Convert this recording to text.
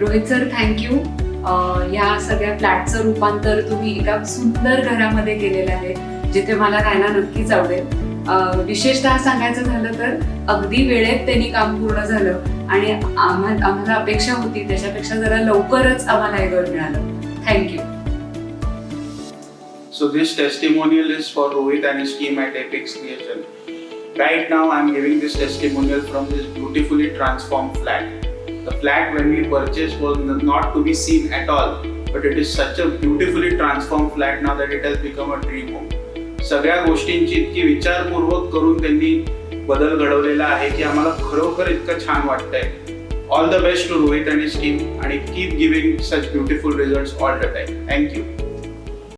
Rohit sir, thank you. या सगळ्या फ्लॅटचं रूपांतर तुम्ही एका सुंदर घरामध्ये केलेलं आहे, जिथे मला राहायला नक्कीच आवडेल. विशेषतः सांगायचं झालं तर अगदी वेळेत त्यांनी काम पूर्ण झालं आणि आम्हाला अपेक्षा होती त्याच्यापेक्षा जरा लवकरच आम्हाला हे घर मिळालं. Thank you. So this testimonial is for Rohit and his team at Apex Creation. Right now I am giving this testimonial from this beautifully transformed flat. The flat when we purchased was not to be seen at all, but it is such a beautifully transformed flat now that it has become a dream home. सगळ्या गोष्टींची इतकी विचारपूर्वक करून त्यांनी बदल घडवलेला आहे की आम्हाला खरोखर इतकं छान वाटतंय. All the best to Rohit and his team आणि keep giving such beautiful results all the time. Thank you.